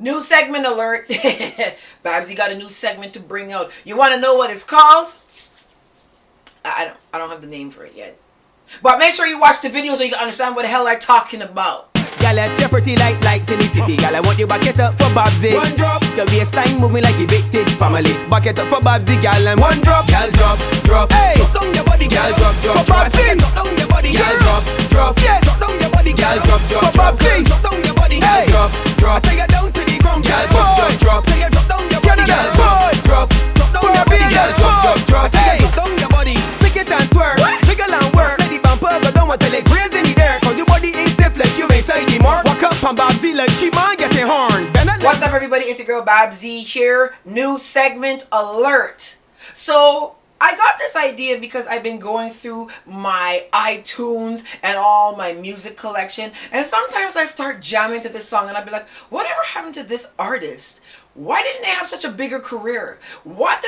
New segment alert. Babbzy got a new segment to bring out. You want to know what it's called? I don't have the name for it yet. But make sure you watch the video so you can understand what the hell I'm talking about. Y'all are pretty like lights in the city. Y'all I want you back it up for Babbzy. One drop. Your waistline moving like evicted family. Back it up for Babbzy, y'all and one drop. Y'all drop, drop. Hey, drop down your body, y'all drop, drop. For Babbzy, drop down your body, y'all drop, drop. Yes, drop down your body, y'all drop, drop. For Babbzy, drop down your body, y'all drop, drop. Take it down to the ground, y'all drop, drop, drop. Take it drop down your body, y'all drop, drop. Drop down your body, y'all drop, drop, drop. Take it drop down your body. Stick it and twerk, wiggle and work. Let the bumper go down until it grazes in the dirt. Cause your body ain't stiff like you inside the mark. Walk up on Babbzy like she man getting horn. What's up, everybody? It's your girl Babbzy here. New segment alert. So I got this idea because I've been going through my iTunes and all my music collection, and sometimes I start jamming to this song and I'll be like, whatever happened to this artist? Why didn't they have such a bigger career? What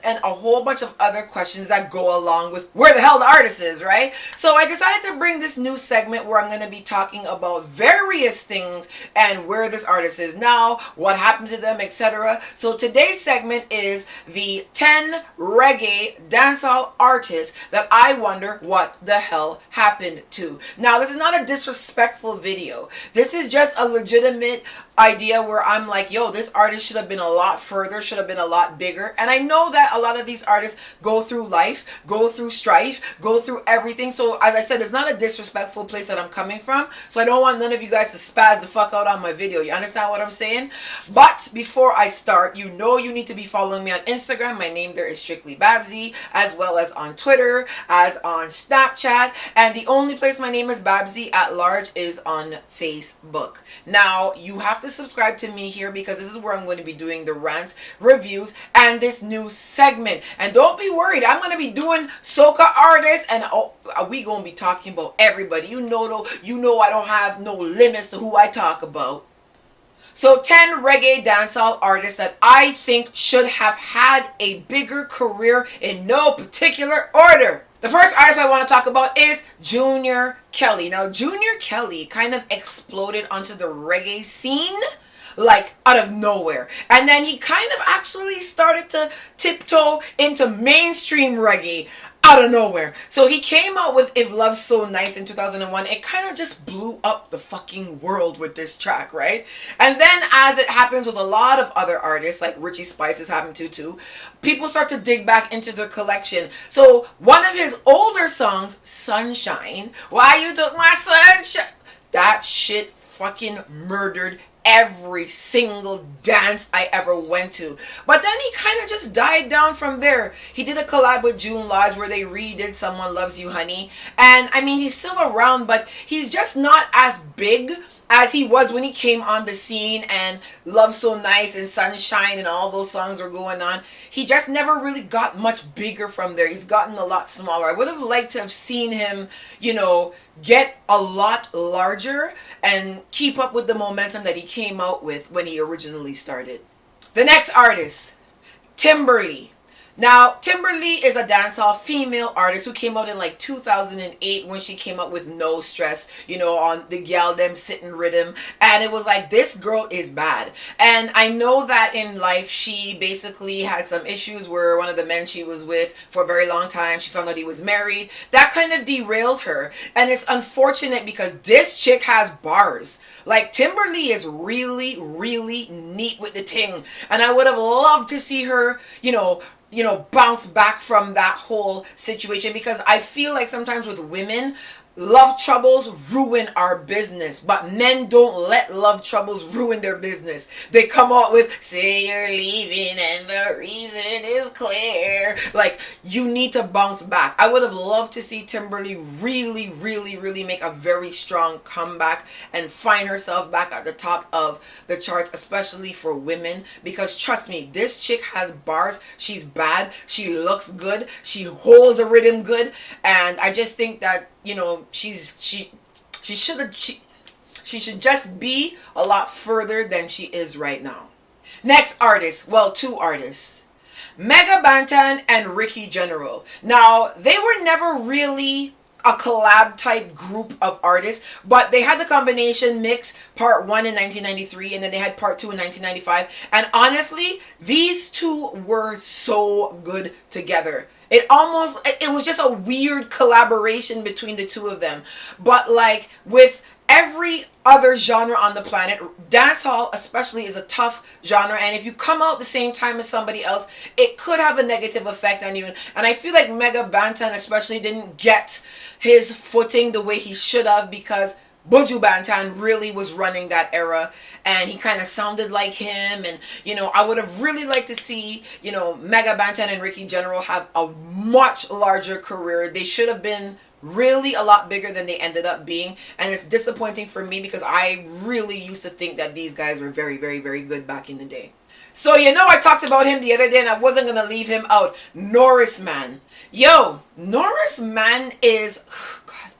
and a whole bunch of other questions that go along with where the hell the artist is, right? So I decided to bring this new segment where I'm going to be talking about various things and where this artist is now, what happened to them, etc. So today's segment is the 10 reggae dancehall artists that I wonder what the hell happened to. Now, this is not a disrespectful video. This is just a legitimate idea where I'm like, yo, this artist should have been a lot further, should have been a lot bigger. And I know that a lot of these artists go through life, go through strife, go through everything. So as I said, it's not a disrespectful place that I'm coming from. So I don't want none of you guys to spaz the fuck out on my video. You understand what I'm saying? But before I start, you know you need to be following me on Instagram. My name there is strictly Babbzy, as well as on Twitter, as on Snapchat. And the only place my name is Babbzy at large is on Facebook. Now, you have to subscribe to me here because this is where I'm going to be doing the rants, reviews, and this new segment. And don't be worried, I'm going to be doing soca artists, and we going to be talking about everybody. You know I don't have no limits to who I talk about. So 10 reggae dancehall artists that I think should have had a bigger career in no particular order. The first artist I want to talk about is Junior Kelly. Now, Junior Kelly kind of exploded onto the reggae scene like out of nowhere. And then he kind of actually started to tiptoe into mainstream reggae out of nowhere. So he came out with If Love's So Nice in 2001. It kind of just blew up the fucking world with this track, right? And then, as it happens with a lot of other artists, like Richie Spice is having to too, people start to dig back into their collection. So one of his older songs, Sunshine, Why You Took My Sunshine, that shit fucking murdered every single dance I ever went to. But then he kind of just died down from there. He did a collab with June Lodge where they redid Someone Loves You Honey, and I mean, he's still around, but he's just not as big as he was when he came on the scene, and Love So Nice and Sunshine and all those songs were going on. He just never really got much bigger from there. He's gotten a lot smaller. I would have liked to have seen him, get a lot larger and keep up with the momentum that he came out with when he originally started. The next artist, Timberlee. Now, Timberlee is a dancehall female artist who came out in like 2008 when she came out with No Stress, on the Gal Dem Sitting Rhythm. And it was like, this girl is bad. And I know that in life, she basically had some issues where one of the men she was with for a very long time, she found out he was married. That kind of derailed her. And it's unfortunate because this chick has bars. Like, Timberlee is really, really neat with the ting. And I would have loved to see her, bounce back from that whole situation, because I feel like sometimes with women, love troubles ruin our business, but men don't let love troubles ruin their business. They come out with, say you're leaving and the reason is clear. Like, you need to bounce back. I would have loved to see Timberlee really, really, really make a very strong comeback and find herself back at the top of the charts, especially for women, because trust me, this chick has bars. She's bad. She looks good. She holds a rhythm good. And I just think that she should just be a lot further than she is right now. Next artist, well, two artists, Mega Banton and Ricky General. Now, they were never really a collab type group of artists, but they had the combination mix part 1 in 1993 and then they had part 2 in 1995, and honestly these two were so good together. It was just a weird collaboration between the two of them. But like with every other genre on the planet, dancehall especially is a tough genre, and if you come out the same time as somebody else, it could have a negative effect on you. And I feel like Mega Banton especially didn't get his footing the way he should have, because Buju Banton really was running that era and he kind of sounded like him. And I would have really liked to see Mega Banton and Ricky General have a much larger career. They should have been really a lot bigger than they ended up being, and it's disappointing for me because I really used to think that these guys were very, very, very good back in the day. So I talked about him the other day and I wasn't gonna leave him out. Norris Man. Norris Man is, God,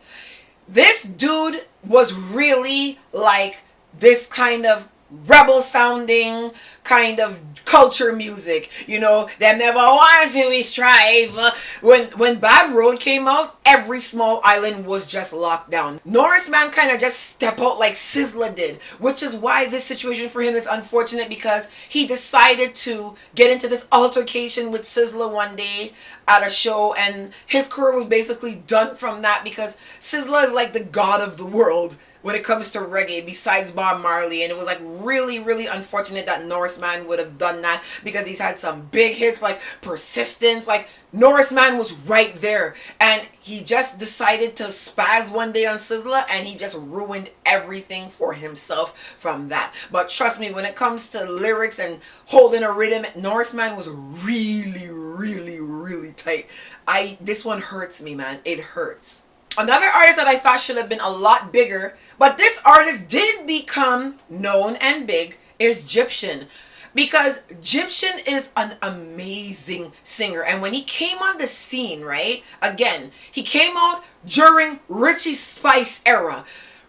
this dude was really like this kind of rebel sounding kind of culture music. Them never wants to we strive. When Bad Road came out, every small island was just locked down. Norris Man kind of just step out like Sizzla did, which is why this situation for him is unfortunate, because he decided to get into this altercation with Sizzla one day at a show, and his career was basically done from that, because Sizzla is like the god of the world when it comes to reggae besides Bob Marley. And it was like really, really unfortunate that Norris Man would have done that, because he's had some big hits like Persistence. Like Norris Man was right there, and he just decided to spaz one day on Sizzla and he just ruined everything for himself from that. But trust me, when it comes to lyrics and holding a rhythm, Norris Man was really, really, really tight. This one hurts me, man. It hurts. Another artist that I thought should have been a lot bigger, but this artist did become known and big, is Gyptian. Because Gyptian is an amazing singer. And when he came on the scene, right? Again, he came out during Richie Spice era.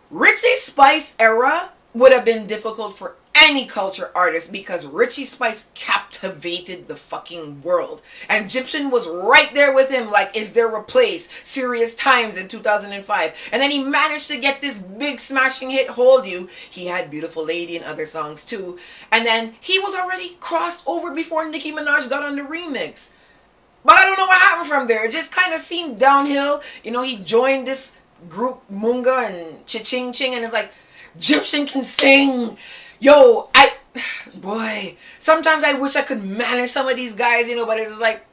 Richie Spice era would have been difficult for any culture artist, because Richie Spice captivated the fucking world, and Gyptian was right there with him, like Is There a Place, Serious Times in 2005, and then he managed to get this big smashing hit, Hold You. He had Beautiful Lady and other songs too, and then he was already crossed over before Nicki Minaj got on the remix. But I don't know what happened from there. It just kind of seemed downhill. He joined this group Munga and Chiching Ching, and it's like, Gyptian can sing. Sometimes I wish I could manage some of these guys, but it's just like,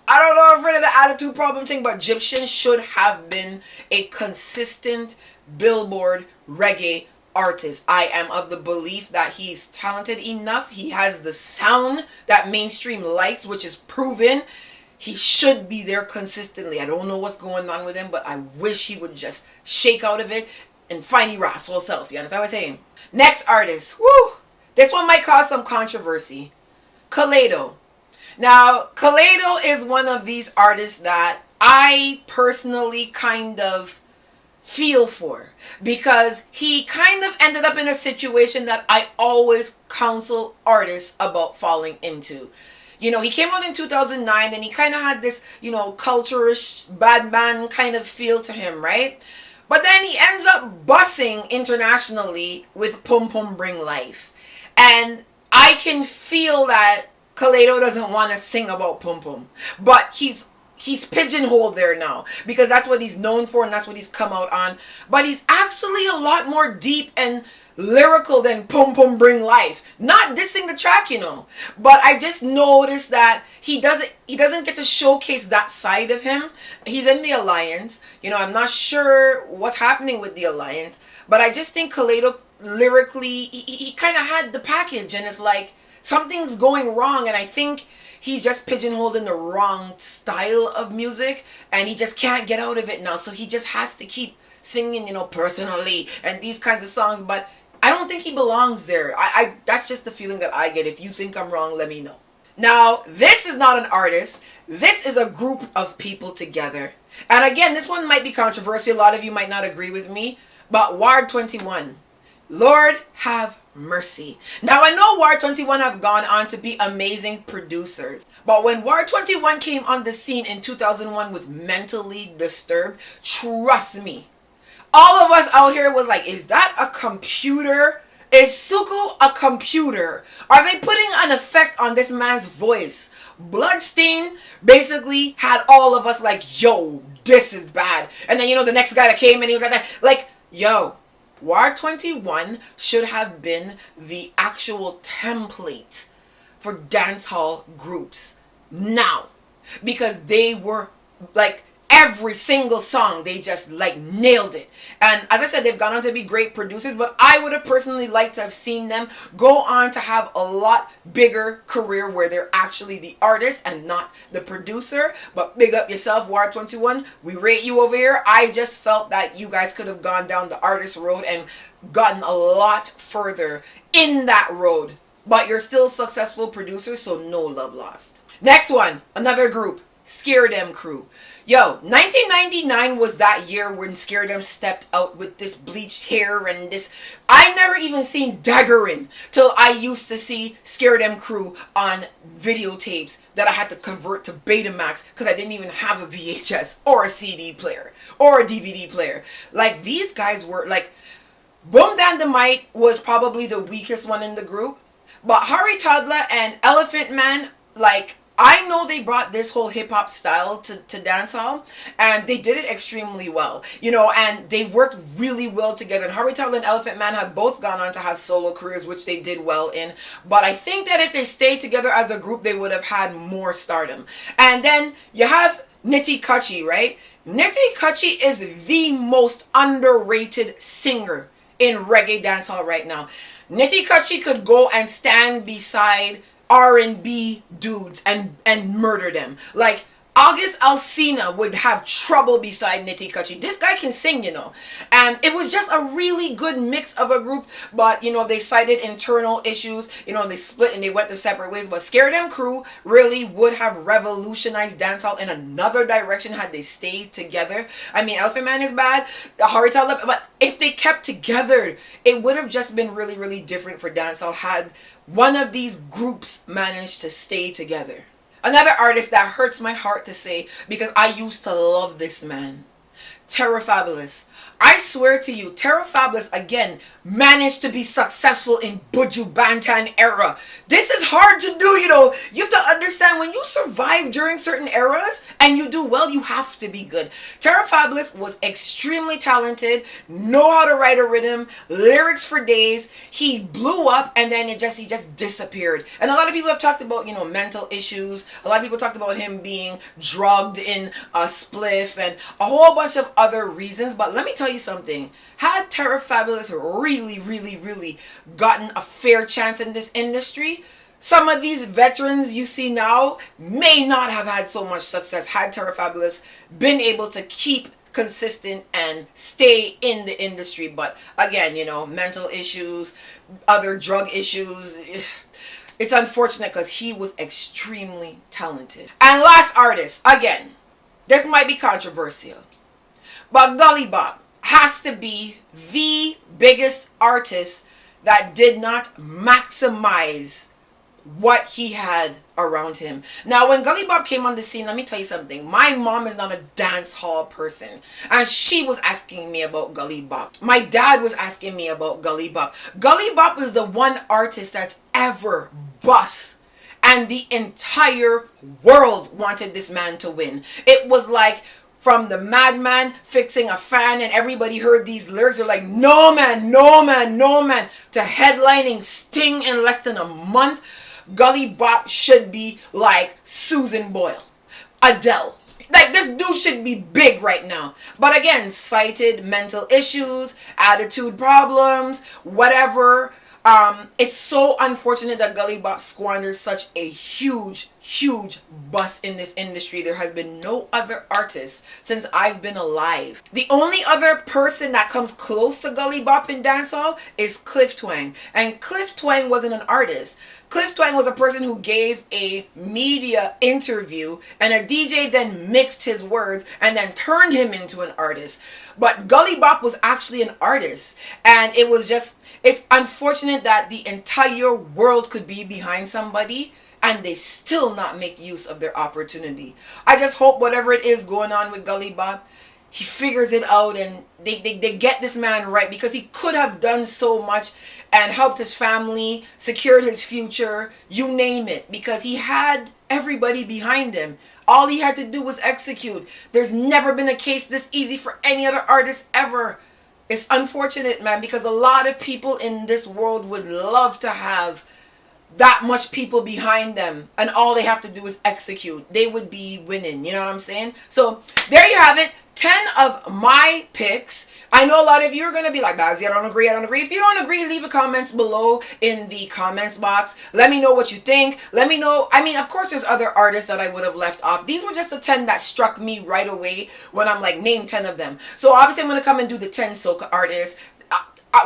I don't know, I'm afraid of the attitude problem thing, but Gyptian should have been a consistent Billboard reggae artist. I am of the belief that he's talented enough. He has the sound that mainstream likes, which is proven. He should be there consistently. I don't know what's going on with him, but I wish he would just shake out of it and find his raw self. You understand what I'm saying? Next artist. Woo! This one might cause some controversy. Khago. Now, Khago is one of these artists that I personally kind of feel for, because he kind of ended up in a situation that I always counsel artists about falling into. He came out in 2009 and he kind of had this, culture-ish, bad man kind of feel to him, right? But then he ends up bussing internationally with Pum Pum Bring Life. And I can feel that Khago doesn't want to sing about Pum Pum. But he's pigeonholed there now, because that's what he's known for and that's what he's come out on. But he's actually a lot more deep and lyrical than Pum Pum Bring Life. Not dissing the track, but I just noticed that he doesn't get to showcase that side of him. He's in the Alliance. I'm not sure what's happening with the Alliance, but I just think Khago lyrically, he kind of had the package, and it's like something's going wrong, and I think he's just pigeonholed in the wrong style of music, and he just can't get out of it now, so he just has to keep singing, Personally and these kinds of songs. But I don't think he belongs there. I that's just the feeling that I get. If you think I'm wrong, let me know. Now, this is not an artist. This is a group of people together. And again, this one might be controversial. A lot of you might not agree with me. But Ward 21. Lord have mercy. Now I know War 21 have gone on to be amazing producers, but when War 21 came on the scene in 2001 with Mentally Disturbed, trust me, all of us out here was like, is that a computer? Is Suku a computer? Are they putting an effect on this man's voice? Bloodstain basically had all of us like, yo, this is bad. And then, the next guy that came in, he was like, yo, War 21 should have been the actual template for dancehall groups now, because they were like, every single song, they just like nailed it. And as I said, they've gone on to be great producers, but I would have personally liked to have seen them go on to have a lot bigger career where they're actually the artist and not the producer. But big up yourself, War 21. We rate you over here. I just felt that you guys could have gone down the artist road and gotten a lot further in that road. But you're still successful producers, so no love lost. Next one, another group, Dem Crew. Yo, 1999 was that year when Dem stepped out with this bleached hair and this. I never even seen Daggerin till I used to see Dem Crew on videotapes that I had to convert to Betamax because I didn't even have a VHS or a CD player or a DVD player. Like, these guys were like, Boom Dandamite was probably the weakest one in the group, but Hari Toddler and Elephant Man, like, I know they brought this whole hip-hop style to dancehall, and they did it extremely well, and they worked really well together. And Hari Toddler and Elephant Man have both gone on to have solo careers, which they did well in, but I think that if they stayed together as a group, they would have had more stardom. And then you have Nitty Kutchi, right? Nitty Kutchi is the most underrated singer in reggae dancehall right now. Nitty Kutchi could go and stand beside R&B dudes and murder them. Like, August Alsina would have trouble beside Nitty Kutchi. This guy can sing, And it was just a really good mix of a group. But, they cited internal issues. They split and they went their separate ways. But Dem Crew really would have revolutionized dancehall in another direction had they stayed together. I mean, Elephant Man is bad. Hari Toddler, but if they kept together, it would have just been really, really different for dancehall had one of these groups managed to stay together. Another artist that hurts my heart to say, because I used to love this man, Terror Fabulous. I swear to you, Terror Fabulous again managed to be successful in Buju Banton era. This is hard to do, You have to understand, when you survive during certain eras and you do well, you have to be good. Terror Fabulous was extremely talented, know how to write a rhythm, lyrics for days. He blew up and then he just disappeared. And a lot of people have talked about, mental issues. A lot of people talked about him being drugged in a spliff and a whole bunch of other reasons. But let me tell you something. Had Terror Fabulous really, really, really gotten a fair chance in this industry, some of these veterans you see now may not have had so much success had Terror Fabulous been able to keep consistent and stay in the industry. But again, mental issues, other drug issues. It's unfortunate because he was extremely talented. And last artist, again, this might be controversial, but Gully Bop has to be the biggest artist that did not maximize what he had around him. Now, when Gully Bop came on the scene, let me tell you something. My mom is not a dance hall person, and she was asking me about Gully Bop. My dad was asking me about Gully Bop. Gully Bop is the one artist that's ever bust, and the entire world wanted this man to win. It was like, from the madman fixing a fan and everybody heard these lyrics, they're like, no man, no man, no man, to headlining Sting in less than a month. Gully Bop should be like Susan Boyle, Adele. Like, this dude should be big right now. But again, cited mental issues, attitude problems, whatever. It's so unfortunate that Gully Bop squanders such a huge huge bust in this industry. There has been no other artist since I've been alive. The only other person that comes close to Gully Bop in dancehall is Cliff Twang. And Cliff Twang wasn't an artist. Cliff Twang was a person who gave a media interview, and a DJ then mixed his words and then turned him into an artist. But Gully Bop was actually an artist, and it's unfortunate that the entire world could be behind somebody and they still not make use of their opportunity. I just hope whatever it is going on with Gully Bop, he figures it out and they get this man right, because he could have done so much and helped his family, secured his future, you name it, because he had everybody behind him. All he had to do was execute. There's never been a case this easy for any other artist ever. It's unfortunate, man, because a lot of people in this world would love to have that much people behind them, and all they have to do is execute. They would be winning, you know what I'm saying? So there you have it, 10 of my picks. I know a lot of you are going to be like, Babbzy, I don't agree. If you don't agree, leave a comments below in the comments box. Let me know what you think. Let me know. I mean, of course, there's other artists that I would have left off. These were just the 10 that struck me right away when I'm like, name 10 of them. So obviously, I'm going to come and do the 10 soca artists.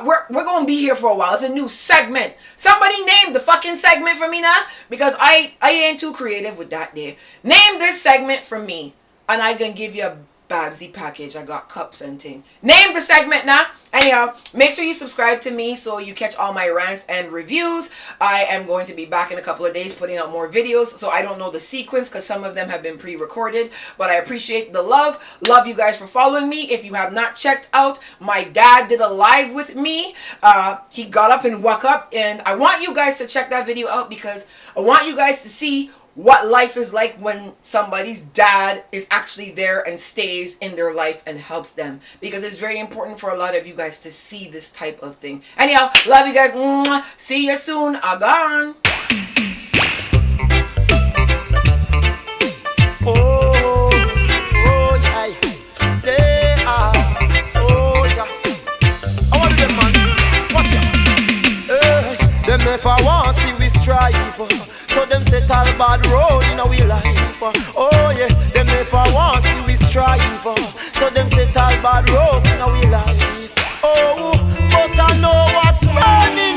We're going to be here for a while. It's a new segment. Somebody name the fucking segment for me now, because I ain't too creative with that day. Name this segment for me, and I can give you a Babbzy package. I got cups and thing. Name the segment now. Anyhow, make sure you subscribe to me so you catch all my rants and reviews. I am going to be back in a couple of days putting out more videos, so I don't know the sequence because some of them have been pre-recorded, but I appreciate the love. Love you guys for following me. If you have not checked out, my dad did a live with me. He got up and woke up, and I want you guys to check that video out because I want you guys to see what life is like when somebody's dad is actually there and stays in their life and helps them, because it's very important for a lot of you guys to see this type of thing. Anyhow, love you guys. Mwah. See you soon. Agan. Oh, yeah. They are. Oh, yeah. I want to get man. Watch out. Them never want see we strive. So them set all bad road in our life. Oh yeah, them never want see we strive. So them set all bad roads in our life. Oh, but I know what's burning.